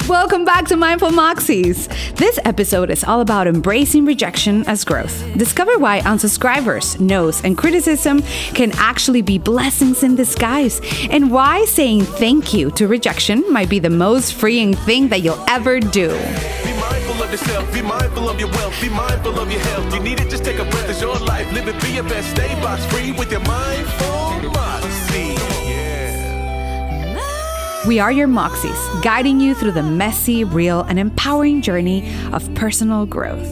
Welcome back to Mindful Moxies. This episode is all about embracing rejection as growth. Discover why unsubscribers, no's, and criticism can actually be blessings in disguise, and why saying thank you to rejection might be the most freeing thing that you'll ever do. Be mindful of yourself, be mindful of your wealth, be mindful of your health. You need it, just take a breath, it's your life. Live it, be your best, stay box free with your Mindful Moxies. We are your Moxies, guiding you through the messy, real, and empowering journey of personal growth.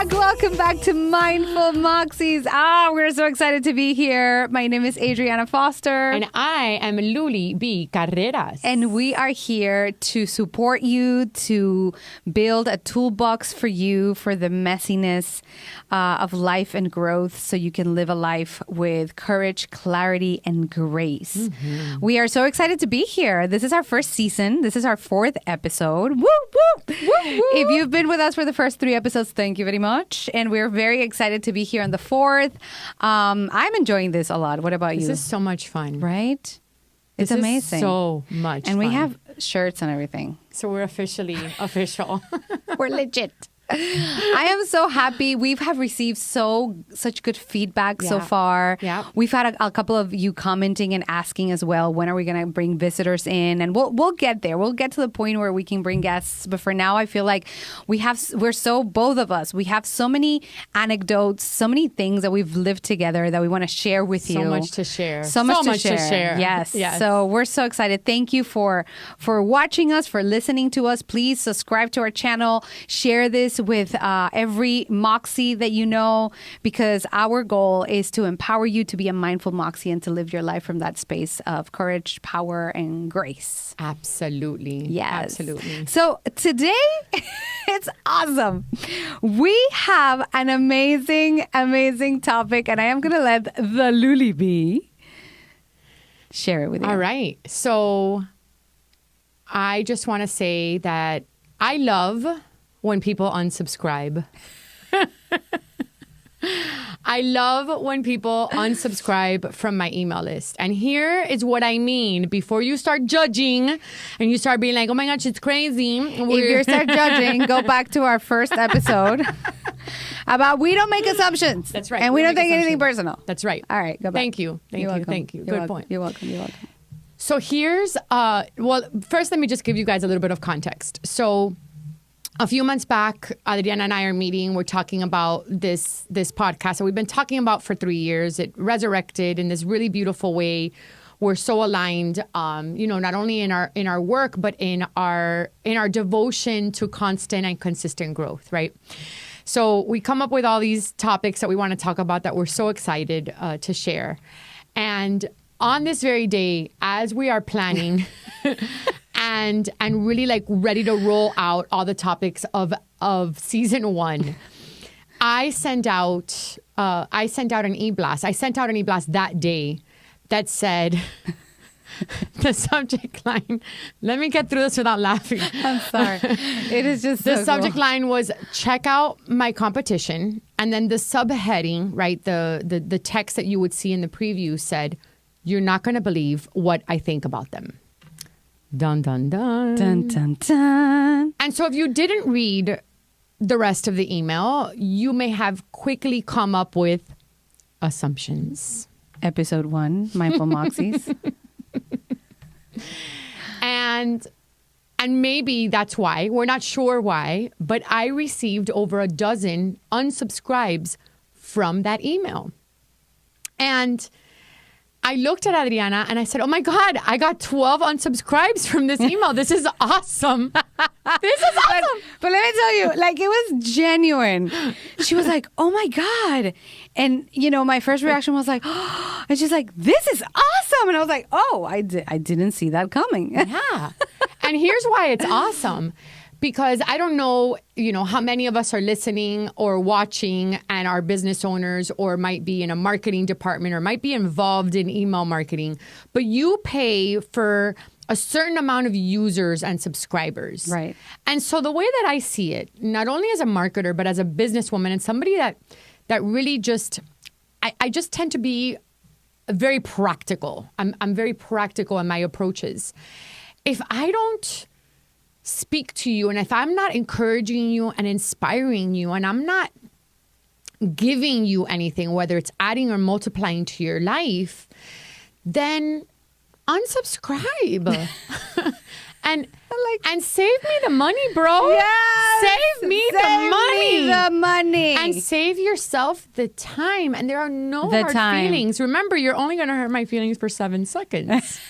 Welcome back to Mindful Moxies. We're so excited to be here. My name is Adrianna Foster. And I am Luly B. Carreras. And we are here to support you, to build a toolbox for you for the messiness of life and growth so you can live a life with courage, clarity, and grace. Mm-hmm. We are so excited to be here. This is our first season. This is our 4th episode. Woo, woo. Woo, woo. If you've been with us for the first 3 episodes, thank you very much. And we're very excited to be here on the 4th. I'm enjoying this a lot. What about you? This is so much fun. Right? It's this amazing. Is so much fun. And we have shirts and everything. So we're officially official. We're legit. I am so happy. We have received such good feedback so far. Yeah. We've had a couple of you commenting and asking as well, when are we going to bring visitors in? And we'll get there. We'll get to the point where we can bring guests. But for now, I feel like both of us, we have so many anecdotes, so many things that we've lived together that we want to share with you. So much to share. So much to share. Yes. So we're so excited. Thank you for watching us, for listening to us. Please subscribe to our channel. Share this with every Moxie that you know, because our goal is to empower you to be a mindful Moxie and to live your life from that space of courage, power, and grace. Absolutely. Yes. Absolutely. So today, it's awesome. We have an amazing, amazing topic, and I am going to let the Luly be share it with you. All right. So I just want to say that I love when people unsubscribe. I love when people unsubscribe from my email list. And here is what I mean. Before you start judging and you start being like, oh my gosh, it's crazy. If you start judging, go back to our first episode about we don't make assumptions. That's right. And we don't take anything personal. That's right. All right, go back. Thank you. Thank you. Good point. You're welcome. So here's, first let me just give you guys a little bit of context. So a few months back, Adrianna and I are meeting. We're talking about this podcast that we've been talking about for 3 years. It resurrected in this really beautiful way. We're so aligned, not only in our work, but in our devotion to constant and consistent growth, right? So we come up with all these topics that we want to talk about that we're so excited to share. And on this very day, as we are planning and really like ready to roll out all the topics of season 1, I sent out an e-blast. I sent out an e-blast that day that said the subject line. Let me get through this without laughing. I'm sorry. It is just the so subject cool. line was check out my competition, and then the subheading, right? The text that you would see in the preview said, "You're not going to believe what I think about them." Dun, dun, dun. Dun, dun, dun. And so if you didn't read the rest of the email, you may have quickly come up with assumptions. Episode 1, Mindful Moxies. And maybe that's why. We're not sure why. But I received over a dozen unsubscribes from that email. And I looked at Adrianna and I said, oh my God, I got 12 unsubscribes from this email. This is awesome. This is awesome. But let me tell you, like, it was genuine. She was like, oh my God. And, my first reaction was like, oh, and she's like, this is awesome. And I was like, oh, I didn't see that coming. Yeah. And here's why it's awesome. Because I don't know, how many of us are listening or watching and are business owners or might be in a marketing department or might be involved in email marketing, but you pay for a certain amount of users and subscribers. Right. And so the way that I see it, not only as a marketer, but as a businesswoman and somebody that that really just, I just tend to be very practical. I'm very practical in my approaches. If I don't speak to you, and if I'm not encouraging you and inspiring you, and I'm not giving you anything, whether it's adding or multiplying to your life, then unsubscribe. and save me the money, bro. Yes! Save me the money. And And save yourself the time. And there are no hard feelings. Remember, you're only going to hurt my feelings for 7 seconds.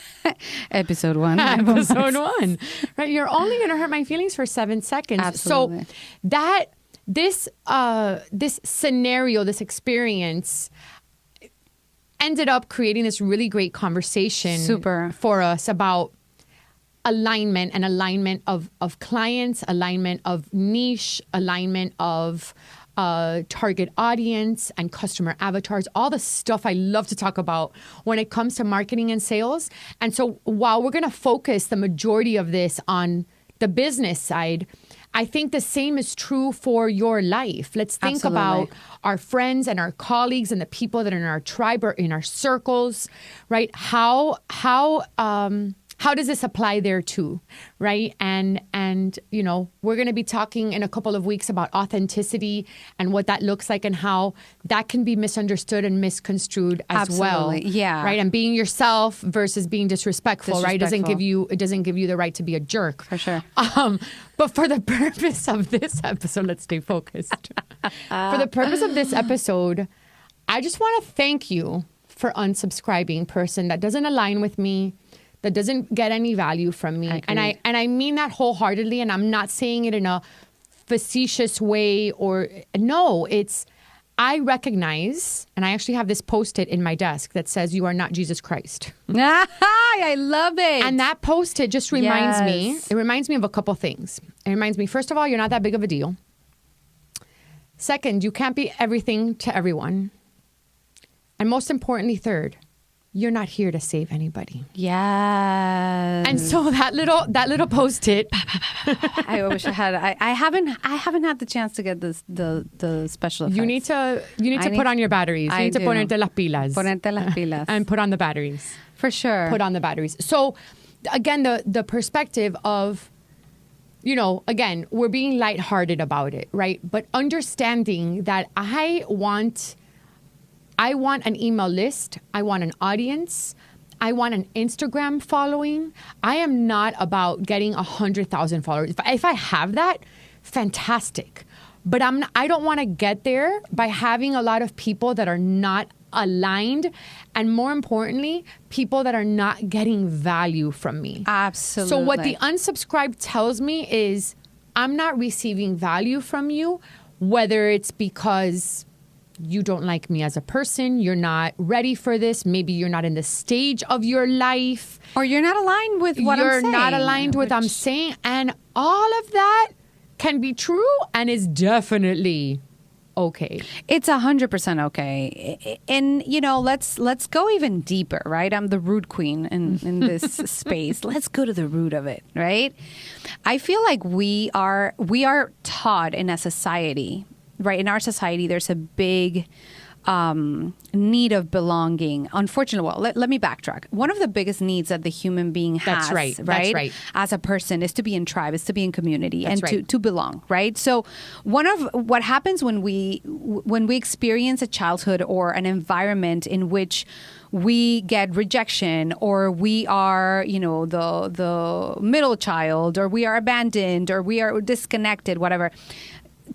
Episode 1. Episode 1. Right? You're only going to hurt my feelings for 7 seconds. Absolutely. So this scenario, this experience ended up creating this really great conversation for us about alignment and alignment of clients, alignment of niche, alignment of target audience and customer avatars, all the stuff I love to talk about when it comes to marketing and sales. And so while we're going to focus the majority of this on the business side, I think the same is true for your life. Let's think about our friends and our colleagues and the people that are in our tribe or in our circles, right? How does this apply there too, right? And you know, we're going to be talking in a couple of weeks about authenticity and what that looks like and how that can be misunderstood and misconstrued as well. Yeah. Right? And being yourself versus being disrespectful, right? It doesn't give you the right to be a jerk. For sure. But for the purpose of this episode, let's stay focused. For the purpose of this episode, I just want to thank you for unsubscribing, person that doesn't align with me, that doesn't get any value from me. And I mean that wholeheartedly, and I'm not saying it in a facetious way I recognize, and I actually have this Post-it in my desk that says, "You are not Jesus Christ." I love it. And that Post-it just reminds me of a couple things. It reminds me, first of all, you're not that big of a deal. Second, you can't be everything to everyone. And most importantly, third, you're not here to save anybody. Yes. And so that little Post-it. I wish I had. I haven't had the chance to get the special effects. You need to put on your batteries. You need to ponerte las pilas. Ponerte las pilas. And put on the batteries. For sure. Put on the batteries. So again, the perspective of, you know, again, we're being lighthearted about it, right? But understanding that I want an email list. I want an audience. I want an Instagram following. I am not about getting 100,000 followers. If I have that, fantastic. But I don't want to get there by having a lot of people that are not aligned, and more importantly, people that are not getting value from me. Absolutely. So what the unsubscribe tells me is I'm not receiving value from you, whether it's because you don't like me as a person, you're not ready for this, maybe you're not in the stage of your life, or you're not aligned with what I'm saying. You're not aligned with what I'm saying, and all of that can be true and is definitely okay. It's 100% okay. And, you know, let's go even deeper, right? I'm the root queen in this space. Let's go to the root of it, right? I feel like we are taught in a society, right? In our society, there's a big need of belonging. Unfortunately, well, let me backtrack. One of the biggest needs that the human being has, That's right. as a person, is to be in tribe, is to be in community, That's and right. to belong, right? So one of what happens when we experience a childhood or an environment in which we get rejection, or we are, you know, the middle child, or we are abandoned, or we are disconnected, whatever.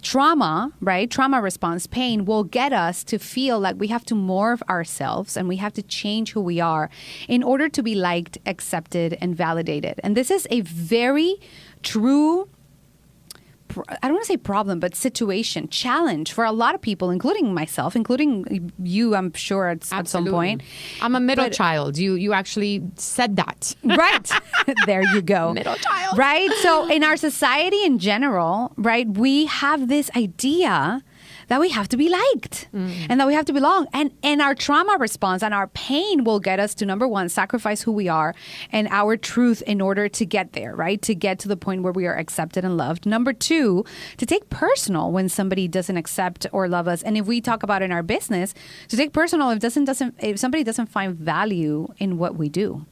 Trauma, right? Trauma response, pain will get us to feel like we have to morph ourselves and we have to change who we are in order to be liked, accepted, and validated. And this is a very true, I don't want to say problem, but situation, challenge for a lot of people, including myself, including you, I'm sure at some point. I'm a middle child. You actually said that. Right. There you go. Middle child. Right. So in our society in general, right, we have this idea that we have to be liked and that we have to belong. And our trauma response and our pain will get us to, number one, sacrifice who we are and our truth in order to get there, right? To get to the point where we are accepted and loved. Number two, to take personal when somebody doesn't accept or love us. And if we talk about in our business, to take personal if somebody doesn't find value in what we do.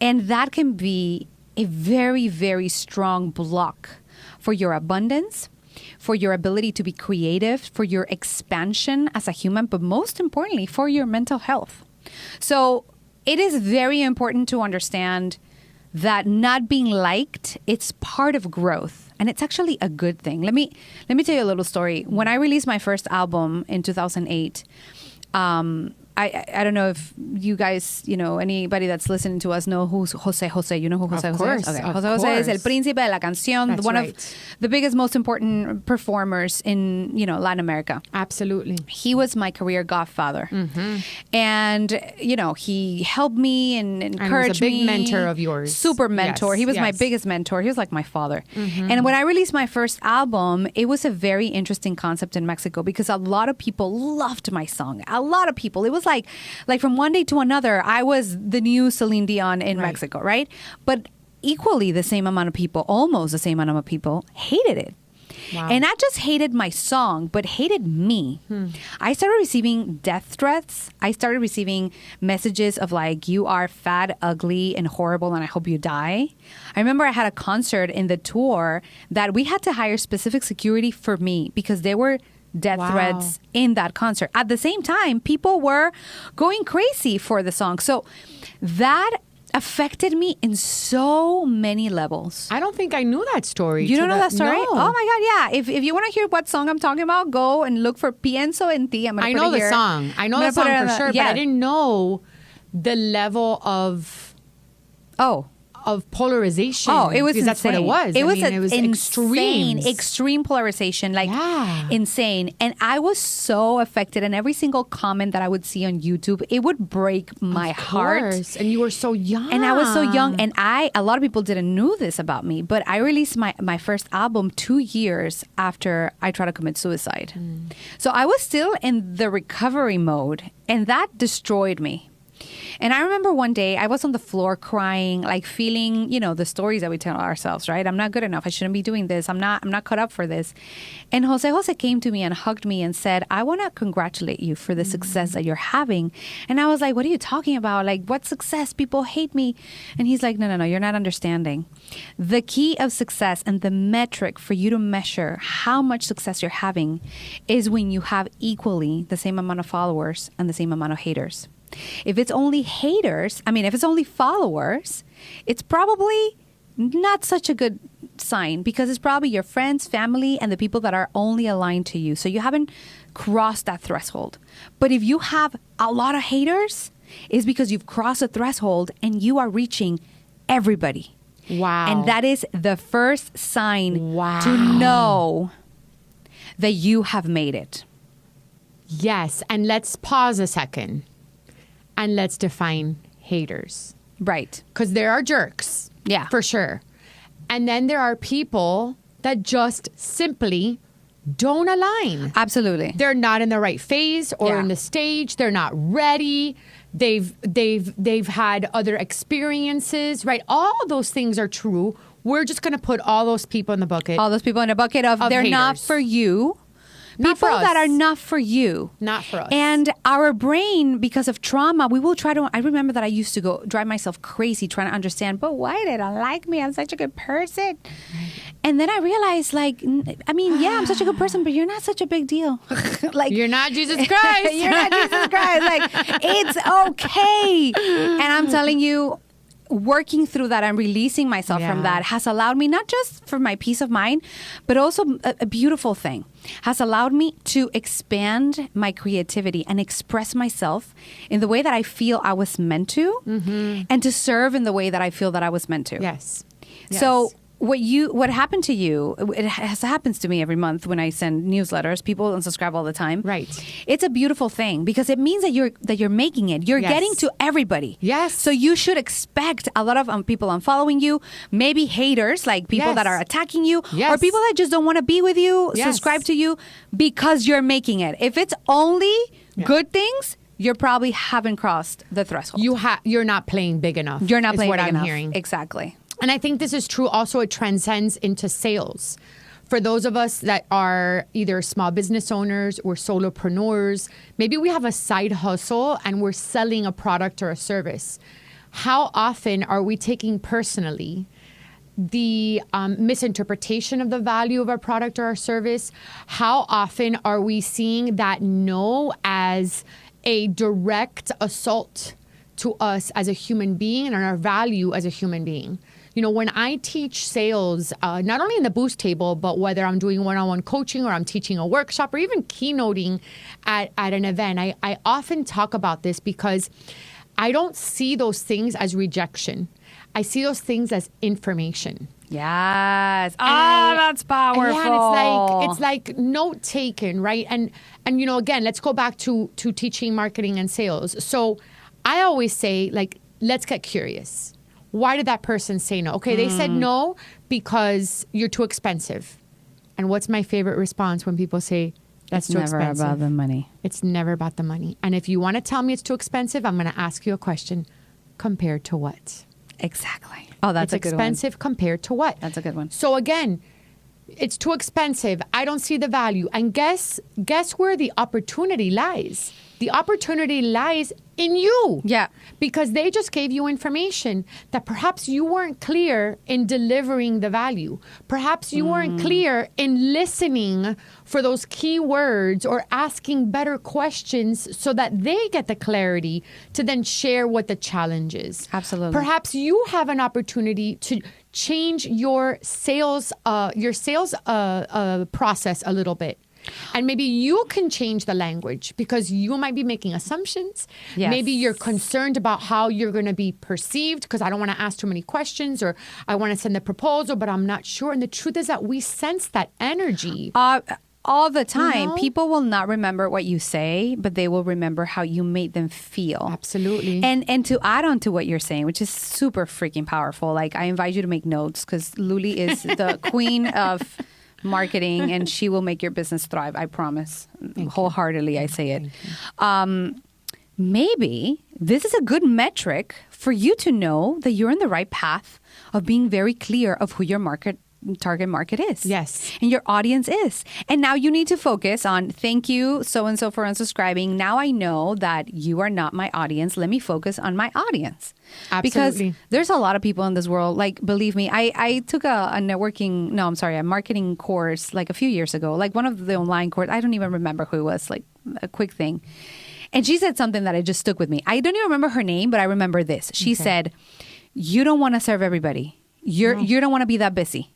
And that can be a very, very strong block for your abundance, for your ability to be creative, for your expansion as a human, but most importantly, for your mental health. So it is very important to understand that not being liked, it's part of growth. And it's actually a good thing. Let me tell you a little story. When I released my first album in 2008, I don't know if you guys, anybody that's listening to us know who's Jose Jose. You know who Jose Jose is? Okay. Jose Jose is el príncipe de la canción, That's one right. of the biggest, most important performers in, Latin America. Absolutely. He was my career godfather. Mm-hmm. And, he helped me and encouraged me. And was a big mentor of yours. Super mentor. Yes, He was my yes. biggest mentor. He was like my father. Mm-hmm. And when I released my first album, it was a very interesting concept in Mexico because a lot of people loved my song. A lot of people. It was like from one day to another, I was the new Celine Dion in Right. Mexico, right? But equally the same amount of people, almost the same amount of people, hated it. Wow. And not just hated my song, but hated me. I started receiving death threats. I started receiving messages of like, you are fat, ugly, and horrible, and I hope you die. I remember I had a concert in the tour that we had to hire specific security for me because there were death Wow. threats in that concert. At the same time, people were going crazy for the song. So that affected me in so many levels. I don't think I knew that story. You don't know that story? No. Oh my God, yeah. If you want to hear what song I'm talking about, go and look for Pienso en Ti. I'm gonna I put know it the here. song. I know I'm the gonna put song it for on the- sure, yeah. but I didn't know the level of polarization. Oh, it was because insane. that's what it was. It was extreme. extreme polarization, like Yeah. insane. And I was so affected. And every single comment that I would see on YouTube, it would break my heart. And you were so young. And I was so young, and a lot of people didn't know this about me, but I released my first album 2 years after I tried to commit suicide. So I was still in the recovery mode, and that destroyed me. And I remember one day I was on the floor crying, like feeling, the stories that we tell ourselves, right? I'm not good enough. I shouldn't be doing this. I'm not cut up for this. And Jose came to me and hugged me and said, I want to congratulate you for the success that you're having. And I was like, what are you talking about? Like, what success? People hate me. And he's like, no, you're not understanding. The key of success and the metric for you to measure how much success you're having is when you have equally the same amount of followers and the same amount of haters. If it's only if it's only followers, it's probably not such a good sign because it's probably your friends, family, and the people that are only aligned to you. So you haven't crossed that threshold. But if you have a lot of haters, it's because you've crossed a threshold and you are reaching everybody. Wow. And that is the first sign Wow. to know that you have made it. Yes. And let's pause a second. And let's define haters. Right. Because there are jerks. Yeah. For sure. And then there are people that just simply don't align. Absolutely. They're not in the right phase or Yeah. in the stage. They're not ready. They've had other experiences, right? All those things are true. We're just going to put all those people in the bucket. All those people in a bucket of they're not haters. for you. Not for People that us. are not for you. Not for us. And our brain, because of trauma, we will try to. I remember that I used to drive myself crazy trying to understand, but why they don't like me? I'm such a good person. And then I realized, I'm such a good person, but you're not such a big deal. Like You're not Jesus Christ. you're not Jesus Christ. Like, it's okay. And I'm telling you, working through that and releasing myself Yeah. from that has allowed me, not just for my peace of mind, but also a beautiful thing, has allowed me to expand my creativity and express myself in the way that I feel I was meant to, and to serve in the way that I feel that I was meant to. Yes. So what happened to you, happens to me every month when I send newsletters. People unsubscribe all the time. Right. It's a beautiful thing because it means that you're making it. You're getting to everybody. Yes. So you should expect a lot of people unfollowing you, maybe haters, like people that are attacking you, or people that just don't want to be with you, subscribe to you because you're making it. If it's only good things, you probably haven't crossed the threshold. You're not playing big enough. You're not playing big big enough. I'm hearing. Exactly. And I think this is true also, it transcends into sales. For those of us that are either small business owners or solopreneurs, maybe we have a side hustle and we're selling a product or a service. How often are we taking personally the misinterpretation of the value of our product or our service? How often are we seeing that no as a direct assault to us as a human being and our value as a human being? You know, when I teach sales, not only in the boost table, but whether I'm doing one-on-one coaching or I'm teaching a workshop or even keynoting at an event, I often talk about this because I don't see those things as rejection. I see those things as information. Yes. That's powerful. Yeah, it's like note taken, right? And you know, again, let's go back to teaching marketing and sales. So I always say, like, let's get curious. Why did that person say no? Okay, they said no because you're too expensive. And what's my favorite response when people say that's too expensive? It's never about the money. It's never about the money. And if you want to tell me it's too expensive, I'm going to ask you a question. Compared to what? Exactly. Oh, that's a good one. It's expensive compared to what? That's a good one. So again, it's too expensive. I don't see the value. And guess where the opportunity lies? The opportunity lies in you. Yeah. Because they just gave you information that perhaps you weren't clear in delivering the value. Perhaps you weren't clear in listening for those key words or asking better questions so that they get the clarity to then share what the challenge is. Absolutely. Perhaps you have an opportunity to change your sales process a little bit. And maybe you can change the language because you might be making assumptions. Yes. Maybe you're concerned about how you're going to be perceived because I don't want to ask too many questions, or I want to send the proposal, but I'm not sure. And the truth is that we sense that energy. All the time. You know? People will not remember what you say, but they will remember how you made them feel. Absolutely. And to add on to what you're saying, which is super freaking powerful, like I invite you to make notes because Luly is the queen of marketing and she will make your business thrive. I promise. Wholeheartedly, I say it. Maybe this is a good metric for you to know that you're in the right path of being very clear of who your target market is. Yes. And your audience is. And now you need to focus on, thank you so-and-so for unsubscribing. Now I know that you are not my audience. Let me focus on my audience. Absolutely. Because there's a lot of people in this world. Like, believe me, I took a marketing course like a few years ago, like one of the online courses. I don't even remember who it was, like a quick thing. And she said something that just stuck with me. I don't even remember her name, but I remember this. She said, you don't want to serve everybody. You don't want to be that busy.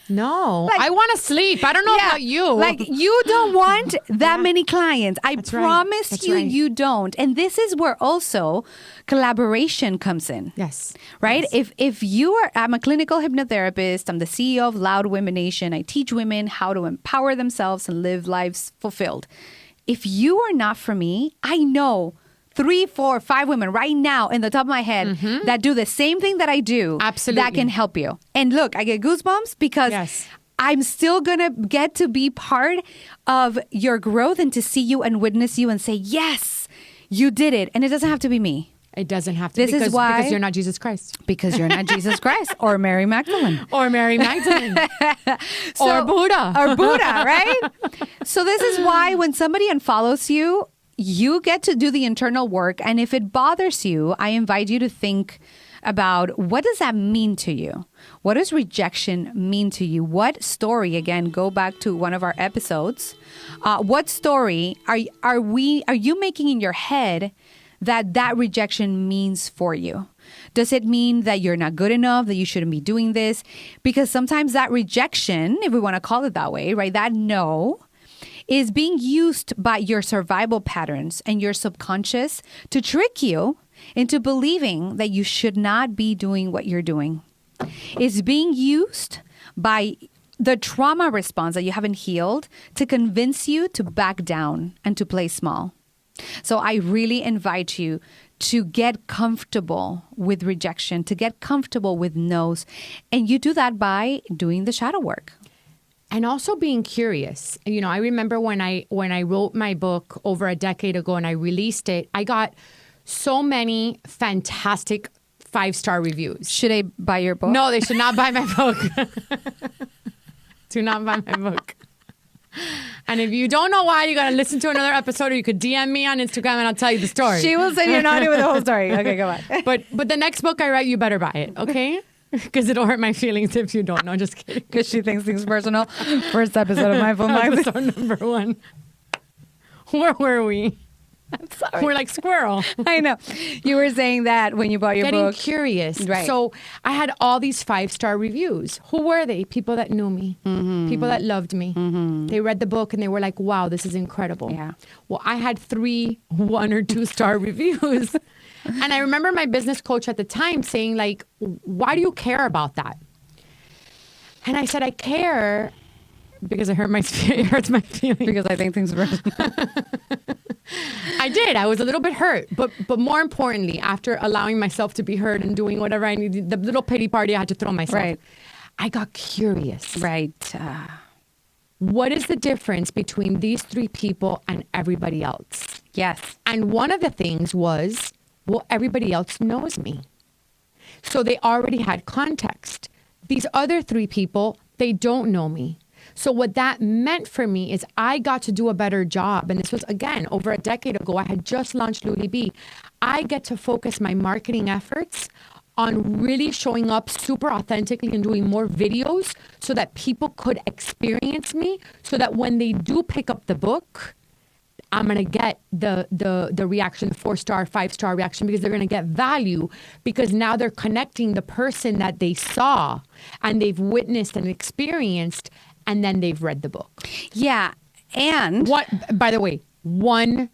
No, like, I want to sleep. I don't know about you. Like, you don't want that many clients. I promise you, you don't. And this is where also collaboration comes in. Yes. Right? Yes. If you are, I'm a clinical hypnotherapist. I'm the CEO of Loud Women Nation. I teach women how to empower themselves and live lives fulfilled. If you are not for me, I know 3, 4, 5 women right now in the top of my head that do the same thing that I do. Absolutely. That can help you. And look, I get goosebumps because I'm still going to get to be part of your growth and to see you and witness you and say, yes, you did it. And it doesn't have to be me. It doesn't have to. This is why. Because you're not Jesus Christ. Because you're not Jesus Christ or Mary Magdalene. Or Mary Magdalene. Or Buddha. Or Buddha, right? So this is why when somebody unfollows you, you get to do the internal work. And if it bothers you, I invite you to think about, what does that mean to you? What does rejection mean to you? What story, again, go back to one of our episodes. What story are you making in your head that rejection means for you? Does it mean that you're not good enough, that you shouldn't be doing this? Because sometimes that rejection, if we want to call it that way, right, that no, is being used by your survival patterns and your subconscious to trick you into believing that you should not be doing what you're doing. It's being used by the trauma response that you haven't healed to convince you to back down and to play small. So I really invite you to get comfortable with rejection, to get comfortable with no's. And you do that by doing the shadow work. And also being curious. You know, I remember when I wrote my book over a decade ago and I released it, I got so many fantastic 5-star reviews. Should I buy your book? No, they should not buy my book. Do not buy my book. And if you don't know why, you got to listen to another episode, or you could DM me on Instagram and I'll tell you the story. She will send you an audio with the whole story. Okay, go on. But the next book I write, you better buy it, okay? Because it'll hurt my feelings if you don't know. Just kidding. Because she thinks things personal. First episode of Mindful Moxies. Episode number 1. Where were we? I'm sorry. We're like squirrel. I know. You were saying that when you bought your book. Getting curious. Right. So I had all these 5-star reviews. Who were they? People that knew me. People that loved me. They read the book and they were like, wow, this is incredible. Yeah. Well, I had 3 1 or 2-star reviews. And I remember my business coach at the time saying, like, why do you care about that? And I said, I care because it hurts my feelings. Because I think things are personal. I did. I was a little bit hurt. But more importantly, after allowing myself to be hurt and doing whatever I needed, the little pity party I had to throw myself, Right. I got curious. Right. What is the difference between these 3 people and everybody else? Yes. And one of the things was, well, everybody else knows me. So they already had context. These other 3 people, they don't know me. So what that meant for me is I got to do a better job. And this was, again, over a decade ago. I had just launched Luly. I get to focus my marketing efforts on really showing up super authentically and doing more videos so that people could experience me, so that when they do pick up the book, I'm going to get the reaction, the 4-star, 5-star reaction, because they're going to get value, because now they're connecting the person that they saw and they've witnessed and experienced, and then they've read the book. Yeah. And What, by the way, one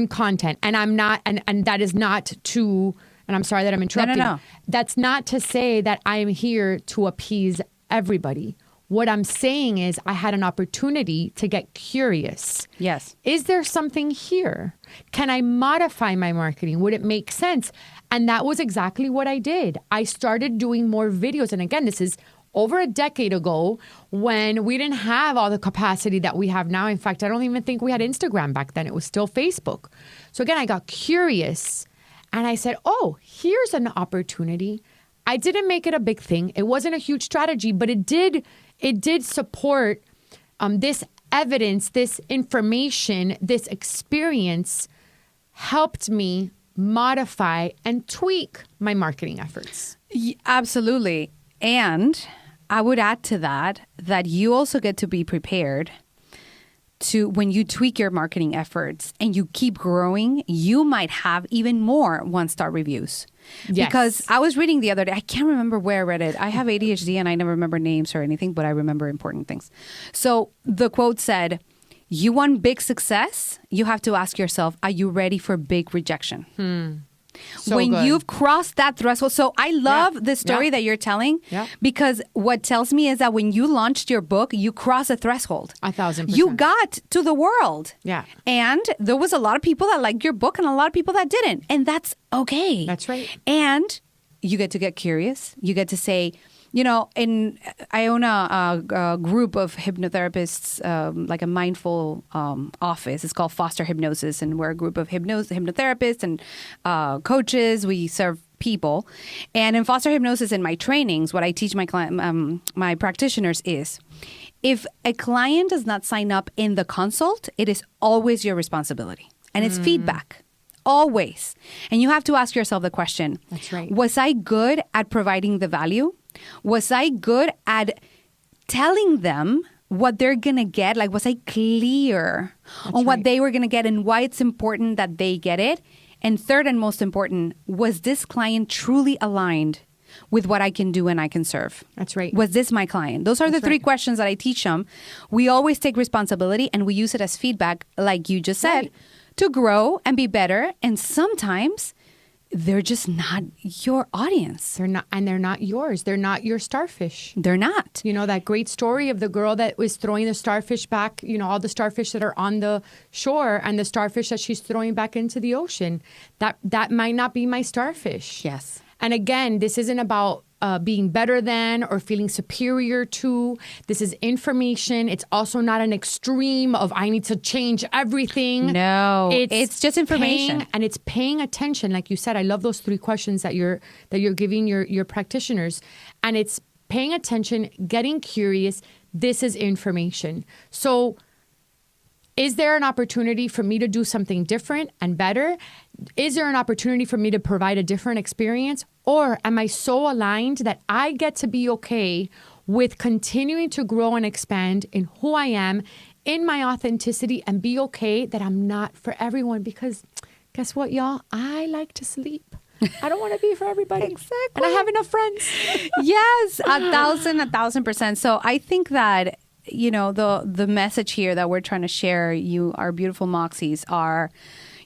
content, and I'm not, and that is not to, and I'm sorry that I'm interrupting. No. That's not to say that I'm here to appease everybody. What I'm saying is I had an opportunity to get curious. Yes. Is there something here? Can I modify my marketing? Would it make sense? And that was exactly what I did. I started doing more videos. And again, this is over a decade ago when we didn't have all the capacity that we have now. In fact, I don't even think we had Instagram back then. It was still Facebook. So again, I got curious and I said, oh, here's an opportunity. I didn't make it a big thing. It wasn't a huge strategy, but it did support this evidence, this information, this experience helped me modify and tweak my marketing efforts. Absolutely. And I would add to that you also get to be prepared to, when you tweak your marketing efforts and you keep growing, you might have even more 1-star reviews. Yes. Because I was reading the other day, I can't remember where I read it. I have ADHD and I never remember names or anything, but I remember important things. So the quote said, you want big success, you have to ask yourself, are you ready for big rejection? So when good. you've crossed that threshold. So I love the story that you're telling, because what tells me is that when you launched your book, you crossed a threshold. 1,000%. You got to the world. Yeah. And there was a lot of people that liked your book and a lot of people that didn't. And that's okay. That's right. And you get to get curious. You get to say, you know, I own a group of hypnotherapists, like a mindful office. It's called Foster Hypnosis, and we're a group of hypnotherapists and coaches. We serve people, and in Foster Hypnosis, in my trainings, what I teach my my practitioners is, if a client does not sign up in the consult, it is always your responsibility, and it's feedback. Always. And you have to ask yourself the question, that's right. Was I good at providing the value? Was I good at telling them what they're going to get? Like, was I clear on what they were going to get and why it's important that they get it? And third and most important, was this client truly aligned with what I can do and I can serve? That's right. Was this my client? Those are the 3 questions that I teach them. We always take responsibility and we use it as feedback, like you just said, to grow and be better. And sometimes they're just not your audience. They're not, and they're not yours. They're not your starfish. They're not. You know, that great story of the girl that was throwing the starfish back, you know, all the starfish that are on the shore and the starfish that she's throwing back into the ocean. That might not be my starfish. Yes. And again, this isn't about being better than or feeling superior to. This is information. It's also not an extreme of I need to change everything. No, it's just information. And it's paying attention. Like you said, I love those 3 questions that you're giving your practitioners. And it's paying attention, getting curious. This is information. So is there an opportunity for me to do something different and better? Is there an opportunity for me to provide a different experience? Or am I so aligned that I get to be okay with continuing to grow and expand in who I am, in my authenticity, and be okay that I'm not for everyone? Because guess what, y'all? I like to sleep. I don't want to be for everybody. Exactly. And I have enough friends. Yes, 1,000%. So I think that, you know, the message here that we're trying to share, you, our beautiful Moxies, are,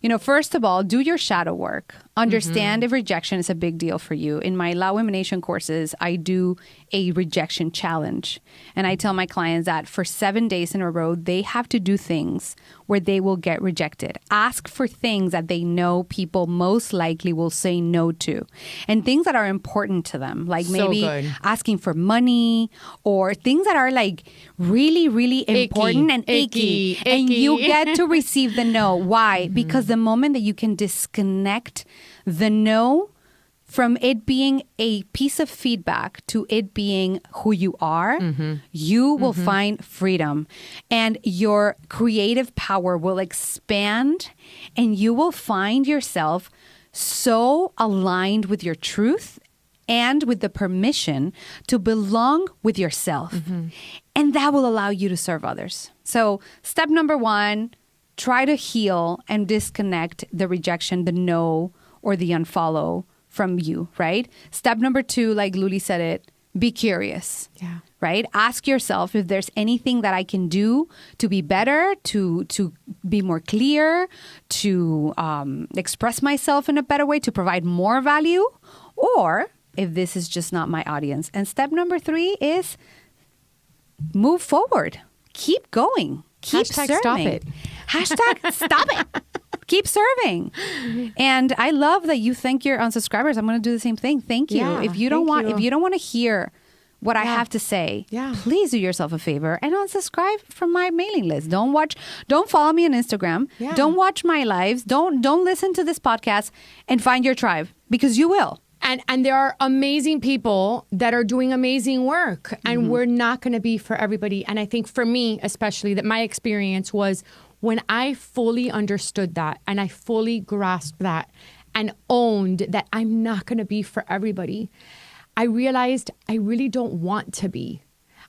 you know, first of all, do your shadow work. Understand if rejection is a big deal for you. In my Law Elimination courses, I do a rejection challenge. And I tell my clients that for 7 days in a row, they have to do things where they will get rejected. Ask for things that they know people most likely will say no to. And things that are important to them, like maybe asking for money or things that are like really, really important and icky. And you get to receive the no. Why? Because the moment that you can disconnect the no from it being a piece of feedback to it being who you are, you will find freedom and your creative power will expand and you will find yourself so aligned with your truth and with the permission to belong with yourself. And that will allow you to serve others. So step number 1, try to heal and disconnect the rejection, the no, or the unfollow from you, right? Step number 2, like Luly said it, be curious. Yeah. Right? Ask yourself if there's anything that I can do to be better, to be more clear, to express myself in a better way, to provide more value, or if this is just not my audience. And step number 3 is move forward. Keep going. Keep serving. Stop it. Hashtag stop it. Keep serving. And I love that you thank your unsubscribers. I'm going to do the same thing. Thank you. Yeah, if you don't want to hear what I have to say, Yeah. please do yourself a favor and unsubscribe from my mailing list. Don't follow me on Instagram. Yeah. Don't watch my lives. Don't listen to this podcast and find your tribe, because you will. And there are amazing people that are doing amazing work, and we're not going to be for everybody. And I think for me, especially, that my experience was when I fully understood that and I fully grasped that and owned that I'm not going to be for everybody, I realized I really don't want to be.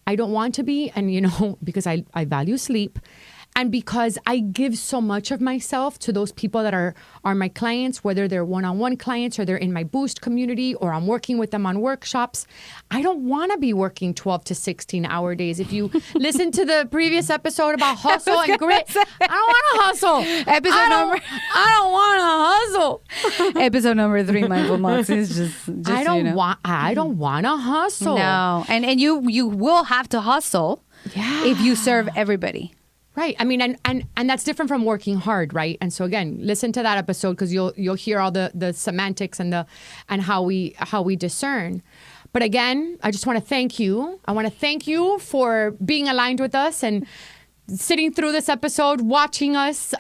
I don't want to be, and you know, because I value sleep. And because I give so much of myself to those people that are my clients, whether they're one-on-one clients or they're in my Boost community or I'm working with them on workshops, I don't want to be working 12 to 16-hour days. If you listen to the previous episode about hustle and grit, I don't want to hustle. I don't want to hustle. Episode number 3, Mindful Moxies. Just I don't want to hustle. No, and you will have to hustle if you serve everybody. Right. I mean, and that's different from working hard, right? And so again, listen to that episode because you'll hear all the semantics and how we discern. But again, I just want to thank you. I want to thank you for being aligned with us and sitting through this episode, watching us,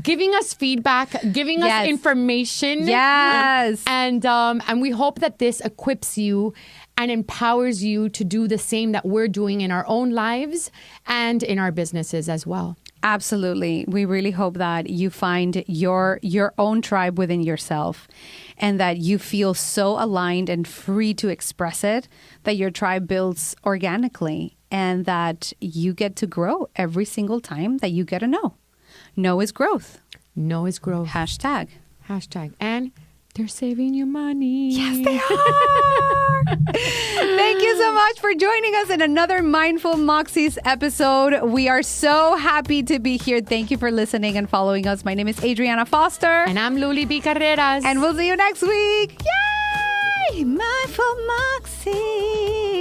giving us feedback, giving us information. Yes. And we hope that this equips you and empowers you to do the same that we're doing in our own lives and in our businesses as well. Absolutely. We really hope that you find your own tribe within yourself and that you feel so aligned and free to express it, that your tribe builds organically and that you get to grow every single time that you get a no. No is growth. No is growth. Hashtag. And They're saving you money. Yes, they are. Thank you so much for joining us in another Mindful Moxies episode. We are so happy to be here. Thank you for listening and following us. My name is Adrianna Foster. And I'm Luly B. Carreras. And we'll see you next week. Yay! Mindful Moxies.